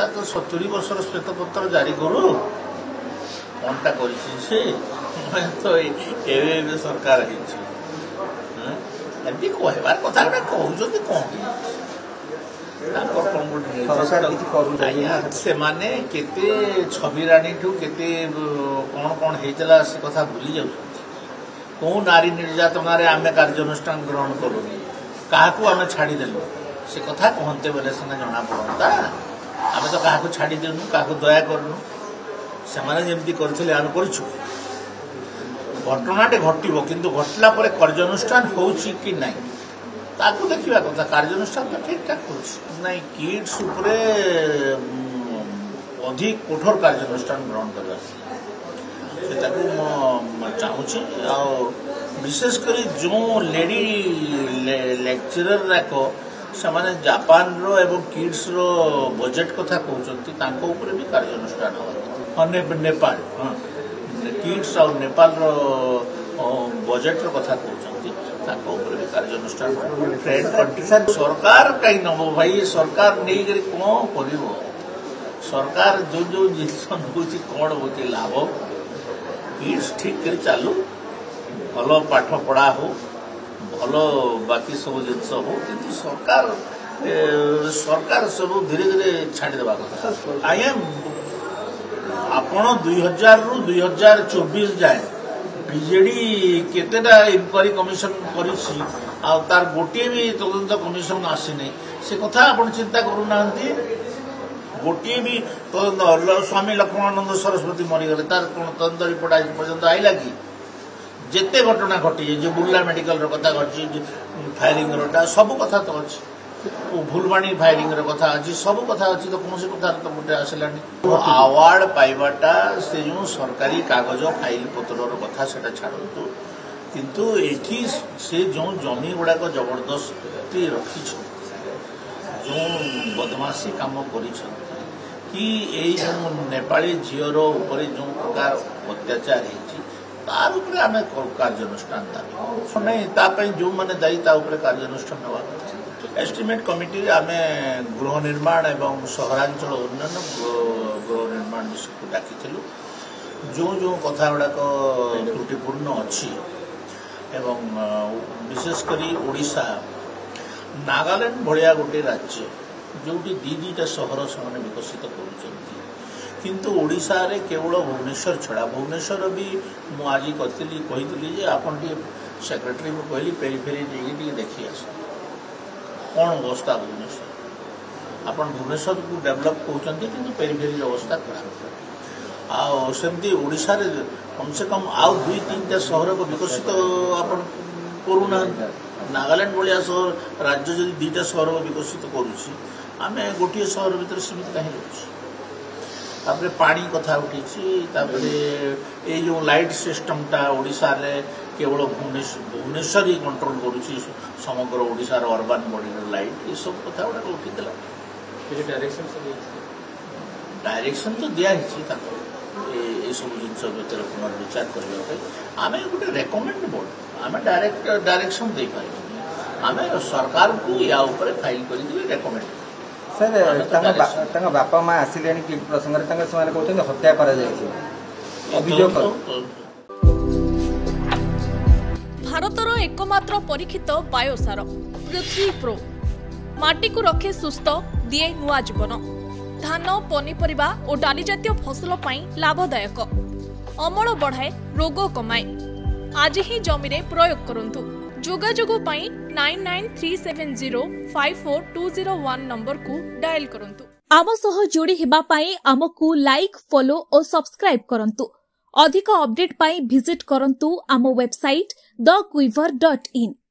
सरकार तो 70 वर्षर श्वेतपत्र जारी करू कौनटा कर तो ए सरकार एमती कहबार कथा कहते कौन से माने केते छबिराणी ठू केते कौन कौन होता से कथा भूली जाऊँ कौ नारी निर्यातना आम कार्यानुष्ठान ग्रहण करूँ क्या आम छाड़देलु से कथा कहते बोले सीना जना पड़ता आम तो क्या छाड़देनु क्या दया करूँ से जमी करते आम कर घटनाटे घटव किंतु घटला पर कार्यानुष्ठान होउछि कि नहीं ताकू देखा कथा कार्यानुष्ठान तो ठीक ठाक हो किड्स उपरे अधिक कठोर कार्यानुष्ठान ग्रहण करवा चाहूँगी आ विशेषकर जो लेडी लेक्चरर जाक से जापान रो एवं किड्स रो बजेट कथा कहते भी कार्यानुष्ठान हाँ नेपाल हाँ किड्स और नेपाल रो बजेट रो कथा कहते भी कार्यानुष्ठान ट्रेड कंट्री सरकार कहीं नब भाई सरकार नहीं करी कौन कर सरकार जो जो जिस कौन हो लाभ किड्स ठीक कर चालू भल पाठ पढ़ा हो भल बाकी सब जिन हो कि सरकार सरकार सब धीरे धीरे छाड़देवा कथा आई एम आपण 2000 रु 2024 जाए बीजेडी केतेटा इनक्वारी कमिशन करिछि आ तार गोटे भी तदंत कमिशन आसीनी से कथा आपण चिंता करूना गोटे भी तदंत स्वामी लक्ष्मणानंद सरस्वती मरीगले तार कौन तदंत रिपोर्ट आज पर्यंत आईला कि जेते घटना घटी जो बुर्ला मेडिकल कथा घटी फायरिंग रोटा सब कथा तो अच्छी फुलवाणी फायरिंग कथा अच्छी सब कथा अच्छी तो कौन कथा तो गोटे आसलानी अवार्ड पाइबाटा से जो सरकारी कागज फाइल पतर कथा से छाड़ू किंतु एठी से जो जमी गुड़ाक जबरदस्ती रखी जो बदमाशी काम कर नेपाली झीर उपर जो प्रकार अत्याचार तार आम कार्यानुष्ठान दाबी नहीं जो मैंने दायी कार्यानुष्ठान ना एस्टिमेट कमिटी आम गृह निर्माण एवं सहरांचल उन्नयन गृह निर्माण विषय को डाकी जो जो कथा गुड़ाक त्रुटिपूर्ण अच्छी एवं विशेषकर ओडिशा नागालैंड भाया गोटे राज्य जो दीटा सहर से विकसित किंतु ओडिशा रे केवल भुवनेश्वर छड़ा भुवनेश्वर भी मुझे कही आपन सेक्रेटरी को कहली पेरीफेरी देखी आस कौन अवस्था भुवनेश्वर आपन भुवनेश्वर को डेवलप कहते कि पेरीफेरी अवस्था खराब आमती ओडिशा रे कम से कम आउ 2-3टा सहर को विकसित आपन करूना नागालैंड भाया सहर राज्य जब 2टा सहर को विकसित करुच्ची आम गोटे सहर भर सीमित कहीं रोचे तापरे पानी कथा उठी जो लाइट सिस्टमटा ओडिशा रे केवल भुवनेश्वर ही कंट्रोल करुच्ची समग्र ओडिशा रो अर्बन बॉडी लाइट ये सब कथा गुड़ा उठी डायरेक्शन तो दिखाई सब जिन भर पुनर्विचार करने आम गोटे रेकमेंड बोर्ड आम डायरेक्ट डायरेक्शन दे पार आम सरकार को या फाइल कर रेकमेंड सर बापा माँ आसिले कि प्रसंग कहते हत्या कर भारतर एकमात्र परीक्षित बायोसार पृथ्वी प्रो माटी को रखे सुस्थ दिए नुआ जीवन धान पनीपरिबा और डाली जातीय फसल लाभदायक अमल बढ़ाए रोग कमाए आज ही जमीरे प्रयोग करंतु जोगाजोग 9937054201 नंबर को डायल करंतु। आम सह जोड़ी हेबा पाई आमको लाइक फॉलो और सब्सक्राइब करंतु। अधिक अपडेट पाई विजिट करंतु आम वेबसाइट thequiver.in।